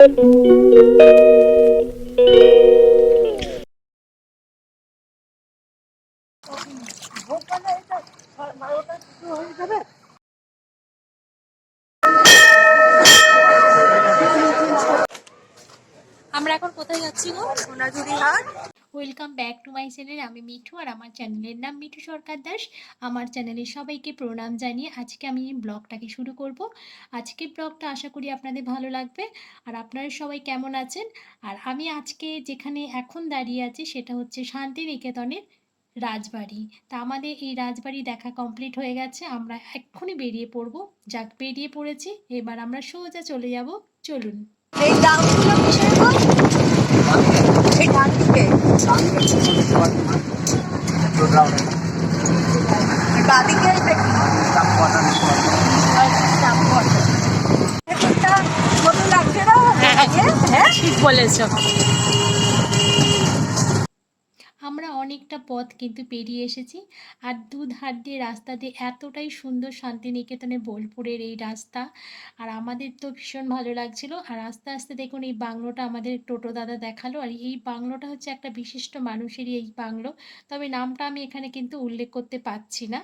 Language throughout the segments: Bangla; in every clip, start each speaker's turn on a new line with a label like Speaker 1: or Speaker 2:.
Speaker 1: আমরা এখন কোথায় যাচ্ছি গো?
Speaker 2: সোনাঝুরি হাট।
Speaker 1: Welcome back to my channel. আমি মিঠু আর আমার চ্যানেলের নাম মিঠু সরকার দাস। আমার চ্যানেলে সবাইকে প্রণাম জানিয়ে আজকে আমি ব্লগটাকে শুরু করব। আজকে ব্লগটা আশা করি আপনাদের ভালো লাগবে। আর আপনারা সবাই কেমন আছেন? আর আমি আজকে যেখানে এখন দাঁড়িয়ে আছি সেটা হচ্ছে শান্তিনিকেতনের রাজবাড়ি। তা আমাদের এই রাজবাড়ি দেখা কমপ্লিট হয়ে গেছে, আমরা এক্ষুনি বেরিয়ে পড়ব। যাক, বেরিয়ে পড়েছি, এবার আমরা সোজা চলে যাব। চলুন।
Speaker 2: এই ডালগুলো কিসের গো? এই ডালদিকে বাদিকে এটা কি? একটা মতো লাগছে না? হ্যাঁ
Speaker 1: ঠিক বলেছো। আমরা অনেকটা পথ কিন্তু পেরিয়ে এসেছি। আর দুধার দিয়ে রাস্তা দিয়ে এতটাই সুন্দর শান্তিনিকেতনে বোলপুরের এই রাস্তা। আর আমাদের তো ভীষণ ভালো লাগছিল। আর আস্তে আস্তে দেখুন এই বাংলোটা আমাদের টোটো দাদা দেখালো। আর এই বাংলোটা হচ্ছে একটা বিশিষ্ট মানুষেরই এই বাংলো, তবে নামটা আমি এখানে কিন্তু উল্লেখ করতে পারছি না।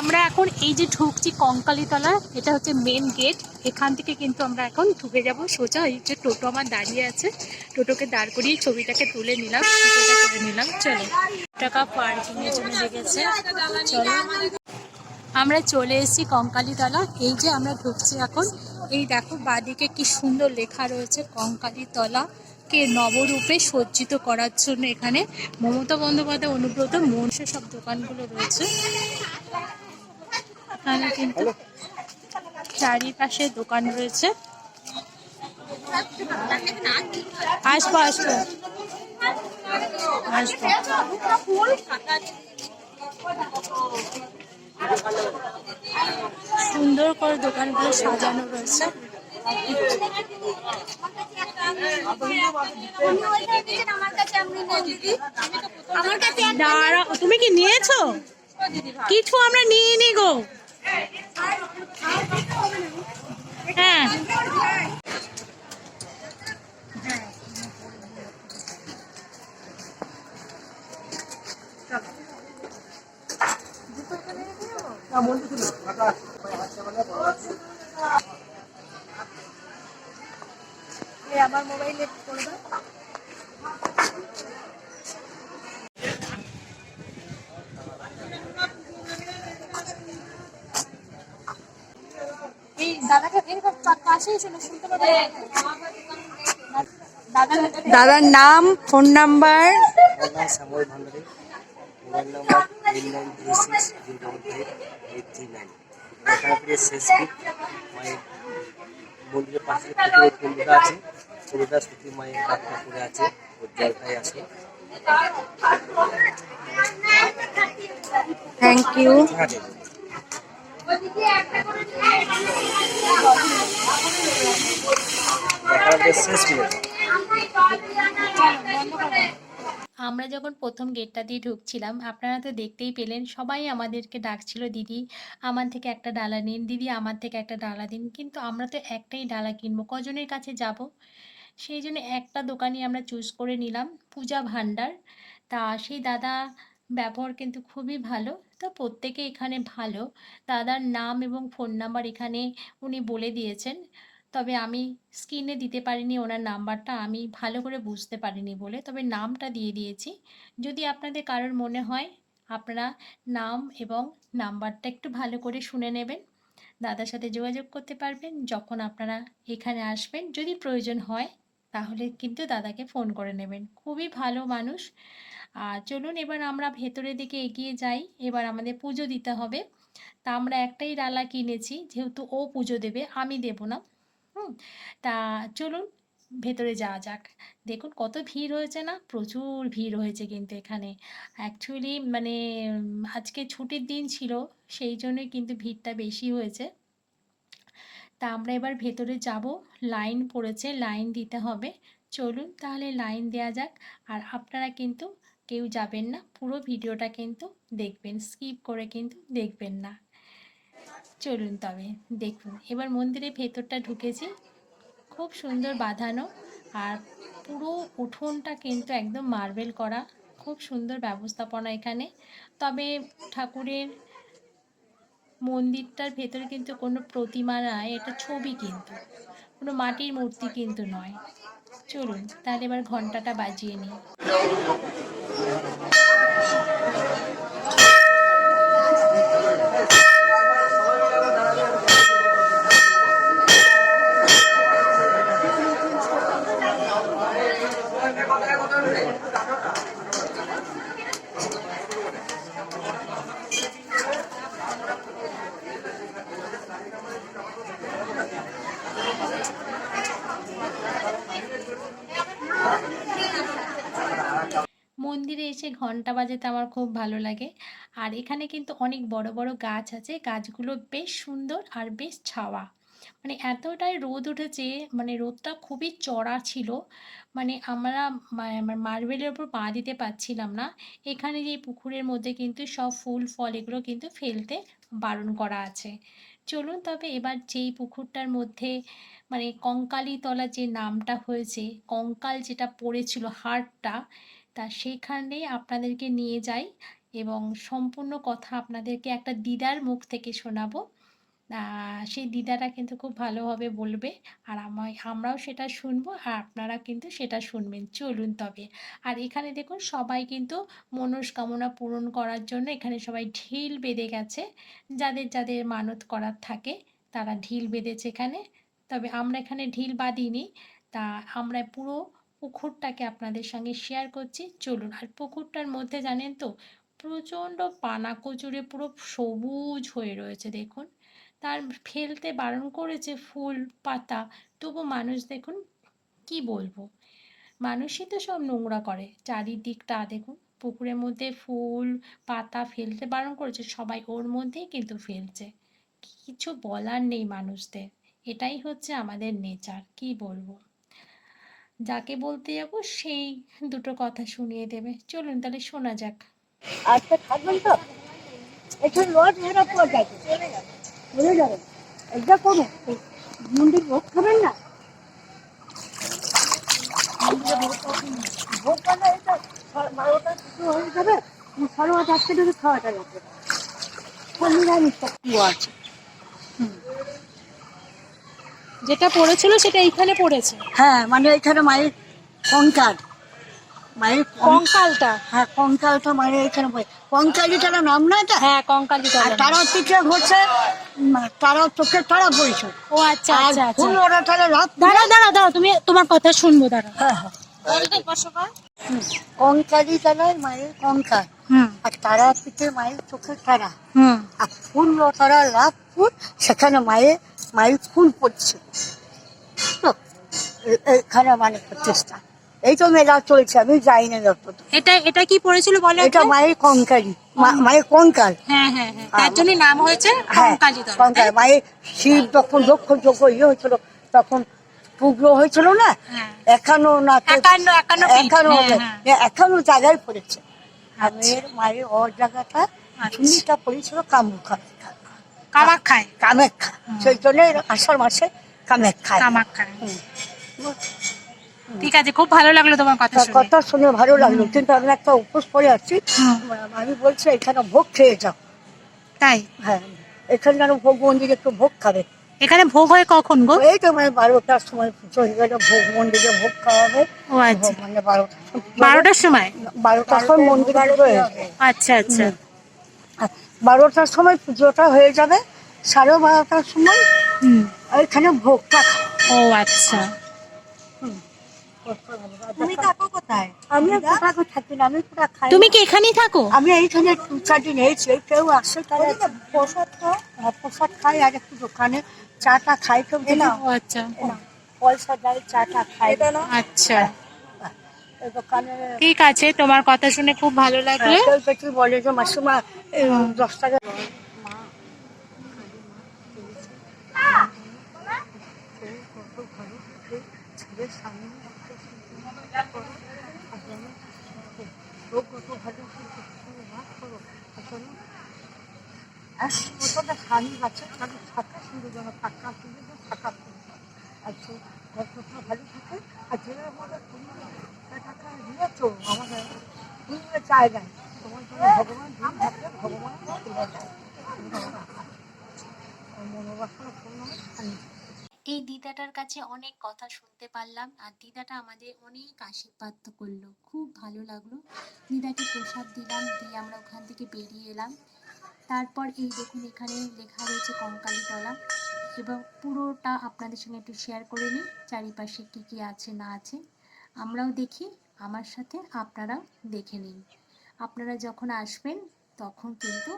Speaker 1: আমরা এখন এই যে ঢুকছি কঙ্কালীতলা, এটা হচ্ছে মেন গেট। এখান থেকে কিন্তু আমরা এখন ঢুকে যাব সোজা। এই যে টোটো আমার দাঁড়িয়ে আছে, টোটোকে দাঁড় করিয়ে ছবিটাকে তুলে নিলাম, ভিডিওটা করে নিলাম। চলো, টাকা পার্কিংয়ের জন্য লেগেছে। চলো, আমরা চলে এসেছি কঙ্কালীতলা। এই যে আমরা ঢুকছি এখন। এই দেখো বাদিকে কি সুন্দর লেখা রয়েছে, কঙ্কালীতলা কে নবরূপে সজ্জিত করার জন্য এখানে মমতা বন্দ্যোপাধ্যায় অনুব্রত মঞ্চ সব দোকানগুলো রয়েছে। এখানে কিন্তু চারিপাশে দোকান রয়েছে। আসবো আসবো আসবো। সুন্দর করে দোকানগুলো সাজানো রয়েছে। তুমি কি নিয়েছো? কিছু আমরা নিয়ে নি গো। হ্যাঁ,
Speaker 2: আমার মোবাইলে করবে।
Speaker 1: এই দাদাকে এরকম পাশেই ছিল, শুনতে পাবে।
Speaker 2: দাদার নাম, ফোন নাম্বার।
Speaker 3: শ্যামল ভান্ডারী, মোবাইল নাম্বার 8936055839। এখানে শেষ মায়ের মন্দিরের পাশে কুণ্ডটা আছে, কুণ্ডটা সত্যি মায়ের ডাক্তার করে আছে, ওর জলটাই আছে।
Speaker 2: Thank you.
Speaker 3: শেষ
Speaker 1: আমরা যখন প্রথম গেটটা দিয়ে ঢুকছিলাম, আপনারা তো দেখতেই পেলেন, সবাই আমাদেরকে ডাকছিল, দিদি আমার থেকে একটা ডালা নিন, দিদি আমার থেকে একটা ডালা দিন। কিন্তু আমরা তো একটাই ডালা কিনবো, কজনের কাছে যাব? সেই জন্য একটা দোকানই আমরা চুজ করে নিলাম, পূজা ভাণ্ডার। তা সেই দাদা ব্যবহার কিন্তু খুবই ভালো। তো প্রত্যেকে এখানে ভালো। দাদার নাম এবং ফোন নাম্বার এখানে উনি বলে দিয়েছেন, তবে আমি স্ক্রিনে দিতে পারিনি ওনার নাম্বারটা, আমি ভালো করে বুঝতে পারিনি বলে, তবে নামটা দিয়ে দিয়েছি। যদি আপনাদের কারোর মনে হয়, আপনারা নাম এবং নাম্বারটা একটু ভালো করে শুনে নেবেন, দাদার সাথে যোগাযোগ করতে পারবেন যখন আপনারা এখানে আসবেন। যদি প্রয়োজন হয় তাহলে কিন্তু দাদাকে ফোন করে নেবেন, খুবই ভালো মানুষ। আর চলুন এবার আমরা ভেতরের দিকে এগিয়ে যাই। এবার আমাদের পুজো দিতে হবে। তা আমরা একটাই ডালা কিনেছি, যেহেতু ও পুজো দেবে, আমি দেব না। তা চলুন ভেতরে যাওয়া যাক। দেখুন কত ভিড় হয়েছে না, প্রচুর ভিড় হয়েছে কিন্তু এখানে। অ্যাকচুয়ালি মানে আজকে ছুটির দিন ছিল, সেই জন্যই কিন্তু ভিড়টা বেশি হয়েছে। তা আমরা এবার ভেতরে যাব, লাইন পড়েছে, লাইন দিতে হবে। চলুন তাহলে লাইন দেওয়া যাক। আর আপনারা কিন্তু কেউ যাবেন না, পুরো ভিডিওটা কিন্তু দেখবেন, স্কিপ করে কিন্তু দেখবেন না। চলুন তবে দেখুন। এবার মন্দিরের ভেতরটা ঢুকেছি, খুব সুন্দর বাঁধানো, আর পুরো উঠোনটা কিন্তু একদম মার্বেল করা, খুব সুন্দর ব্যবস্থাপনা এখানে। তবে ঠাকুরের মন্দিরটার ভেতরে কিন্তু কোনো প্রতিমা নয়, এটা ছবি, কিন্তু কোনো মাটির মূর্তি কিন্তু নয়। চলুন তাহলে এবার ঘন্টাটা বাজিয়ে নিই। মন্দিরে এসে ঘন্টা বাজাতে আমার খুব ভালো লাগে। আর এখানে কিন্তু অনেক বড় বড় গাছ আছে, গাছগুলো বেশ সুন্দর আর বেশ ছাওয়া। মানে এতটাই রোদ উঠেছে, মানে রোদটা খুবই চড়া ছিল, মানে আমরা মার্বেলের ওপর পা দিতে পারছিলাম না। এখানে যে পুকুরের মধ্যে কিন্তু সব ফুল ফল এগুলো কিন্তু ফেলতে বারণ করা আছে। চলুন তবে এবার যেই পুকুরটার মধ্যে মানে কঙ্কালীতলা যে নামটা হয়েছে, কঙ্কাল যেটা পড়েছিল হাড়টা, তা সেইখানে আপনাদেরকে নিয়ে যাই এবং সম্পূর্ণ কথা আপনাদেরকে একটা দিদার মুখ থেকে শোনাবো। সেই দিদাটা কিন্তু খুব ভালোভাবে বলবে, আর আমরাও সেটা শুনবো, আর আপনারা কিন্তু সেটা শুনবেন। চলুন তবে। আর এখানে দেখুন সবাই কিন্তু মনস্কামনা পূরণ করার জন্য এখানে সবাই ঢিল বেঁধে গেছে, যাদের যাদের মানত করার থাকে তারা ঢিল বেঁধেছে এখানে। তবে আমরা এখানে ঢিল বাঁধিনি, তা আমরা পুরো পুকুরটাকে আপনাদের সঙ্গে শেয়ার করছি। চলুন। আর পুকুরটার মধ্যে জানেন তো প্রচণ্ড পানা কচুরে পুরো সবুজ হয়ে রয়েছে দেখুন। তার ফেলতে বারণ করেছে ফুল পাতা, তবু মানুষ দেখুন, কি বলবো, মানুষই তো সব নোংরা করে চারিদিকটা দেখুন। পুকুরের মধ্যে ফুল পাতা ফেলতে বারণ করেছে, সবাই ওর মধ্যেই কিন্তু ফেলছে। কিছু বলার নেই মানুষদের, এটাই হচ্ছে আমাদের নেচার, কি বলবো। যাকে বলতে যাবো সেই দুটো কথা শুনিয়ে দেবে। চলুন তাহলে শোনা যাক।
Speaker 2: আজকে থাকবেন তো? একটু রোদ ধরা পড়ে যাবে, চলে যাবেন। এটা করুন, মন্দির ভোগ খাবেন না? মন্দিরে ভোগ করলে এটা 12টা কিছু হয়ে যাবে, 4:30 থেকে খাওয়াটা লাগবে। নিরামিষ শক্তি আছে।
Speaker 1: যেটা পড়েছিল সেটা এইখানে পড়েছে,
Speaker 2: হ্যাঁ, মানে এখানে মায়ের কঙ্কাল, মায়ের
Speaker 1: কঙ্কালটা।
Speaker 2: হ্যাঁ কঙ্কালটা মায়ের এখানে কঙ্কালীটার নাম না এটা।
Speaker 1: হ্যাঁ, কঙ্কালীতলা।
Speaker 2: আর তারা পিঠে হচ্ছে তারা চোখের তারা পড়েছে।
Speaker 1: ও আচ্ছা
Speaker 2: আর
Speaker 1: আচ্ছা আচ্ছা।
Speaker 2: ফুল ওরা তাহলে লাভ।
Speaker 1: দাঁড়া, তুমি তোমার কথা শুনবো, দাঁড়া।
Speaker 2: হ্যাঁ হ্যাঁ, কঙ্কালী তালায় মায়ের কঙ্কাল, আর তারা পিঠে মায়ের চোখের তারা, আর ফুল তারা লাভ ফুল, সেখানে মায়ের ফুল পড়ছে তো এখানে মানে প্রতিষ্ঠা। এই তো মেলা চলছে, আমি যাই না যত।
Speaker 1: এটা কি পড়েছিল বলে?
Speaker 2: এটা মায়ের কঙ্কালী, মায়ের কঙ্কাল।
Speaker 1: হ্যাঁ হ্যাঁ হ্যাঁ, তার জন্য নাম হয়েছে
Speaker 2: হ্যাঁ
Speaker 1: কঙ্কালীতলা।
Speaker 2: কঙ্কাল। মায়ের শিব যখন যজ্ঞ হয়েছিল তখন পুগ্র হয়েছিল না,
Speaker 1: হ্যাঁ।
Speaker 2: 51 জায়গায় পড়েছে। মায়ের ও জায়গাটা ভূমিটা পড়েছিল কামাখ্যায়। সেই জন্য আষাঢ় মাসে কামাখ্যায়।
Speaker 1: ঠিক আছে, খুব ভালো লাগলো তোমার
Speaker 2: কথা শুনে ভালো লাগলো, কিন্তু আমি একটা উপোস করে আছি। আমি বলছি এখানে ভোগ খেয়ে যাও।
Speaker 1: তাই?
Speaker 2: হ্যাঁ, এখানে যেন ভোগ মন্দিরে একটু ভোগ খাবে।
Speaker 1: এখানে ভোগ হয় কখন গো?
Speaker 2: এই তো মানে 12টার সময় পুজো হয়ে গেলে ভোগ মন্দিরে ভোগ খাওয়া হবে।
Speaker 1: ও আচ্ছা,
Speaker 2: মানে
Speaker 1: 12টার সময়?
Speaker 2: 12টার সময় মন্দিরে পুজো।
Speaker 1: আচ্ছা আচ্ছা।
Speaker 2: 12টার সময় পুজোটা হয়ে যাবে, 12:30টার সময় এখানে ভোগটা খাও।
Speaker 1: ও আচ্ছা।
Speaker 2: তুমি থাকো কোথায়? আমি কোথাও থাকি না, আমি পুরো খাই।
Speaker 1: তুমি কি এখানেই থাকো?
Speaker 2: আমি এইখানে 2-4 দিন এসেছি। কেউ আসে তাহলে প্রসাদ খাই, আর একটু দোকানে চাটা খাই। কেউ
Speaker 1: আচ্ছা,
Speaker 2: পয়সা দেয়, চাটা খাই।
Speaker 1: আচ্ছা
Speaker 2: দোকানে
Speaker 1: ঠিক আছে, তোমার কথা শুনে খুব ভালো লাগলো।
Speaker 2: কেউ কিছু বলে যে মাসিমা 10 টাকা। লোক কত ভালো মাছ করো আসলে মতো স্বামী আছে তাদের সাথে সুন্দর যেন ফাঁকা সুন্দর ফাঁকা আর ঘটনা ভালো থাকে আর যে আমাদের টাকা দিয়েছ আমাদের জায়গায় তোমার জন্য ভগবান দিন থাকে ভগবান মনোবাসনা পূর্ণ হয়।
Speaker 1: এই দিদাটার কাছে অনেক কথা শুনতে পারলাম আর দিদাটা আমাদের অনেক আশীর্বাদ করলো, খুব ভালো লাগলো। দিদাকে প্রসাদ দিলাম, দিয়ে আমরা ওখান থেকে বেরিয়ে এলাম। তারপর এই দেখুন এখানে লেখা রয়েছে কঙ্কালীতলা, এবং পুরোটা আপনাদের সঙ্গে একটু শেয়ার করে নিই চারিপাশে কী কী আছে না আছে। আমরাও দেখি, আমার সাথে আপনারাও দেখে নিন। আপনারা যখন আসবেন তখন কিন্তু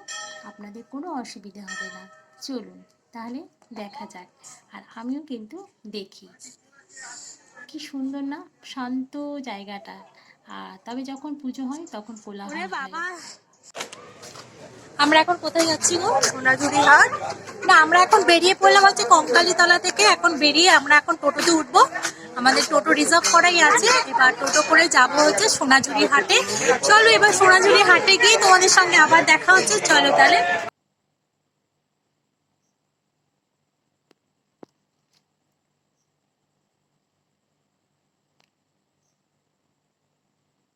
Speaker 1: আপনাদের কোনো অসুবিধা হবে না। চলুন তাহলে দেখা যাক, আর আমিও কিন্তু দেখি। কি সুন্দর না, শান্ত জায়গাটা। আর তবে যখন পুজো হয় তখন কোলাহল হয়।
Speaker 4: আমরা এখন কোথায় যাচ্ছি গো? সোনাঝুরি হাট। না, আমরা এখন বেরিয়ে পড়লাম হচ্ছে কঙ্কালীতলা থেকে। এখন বেরিয়ে আমরা এখন টোটোতে উঠবো, আমাদের টোটো রিজার্ভ করাই আছে। এবার টোটো করে যাব হচ্ছে সোনাঝুরি হাটে। চলো এবার সোনাঝুরি হাটে গিয়ে তোমাদের সঙ্গে আবার দেখা হচ্ছে। চলো তাহলে।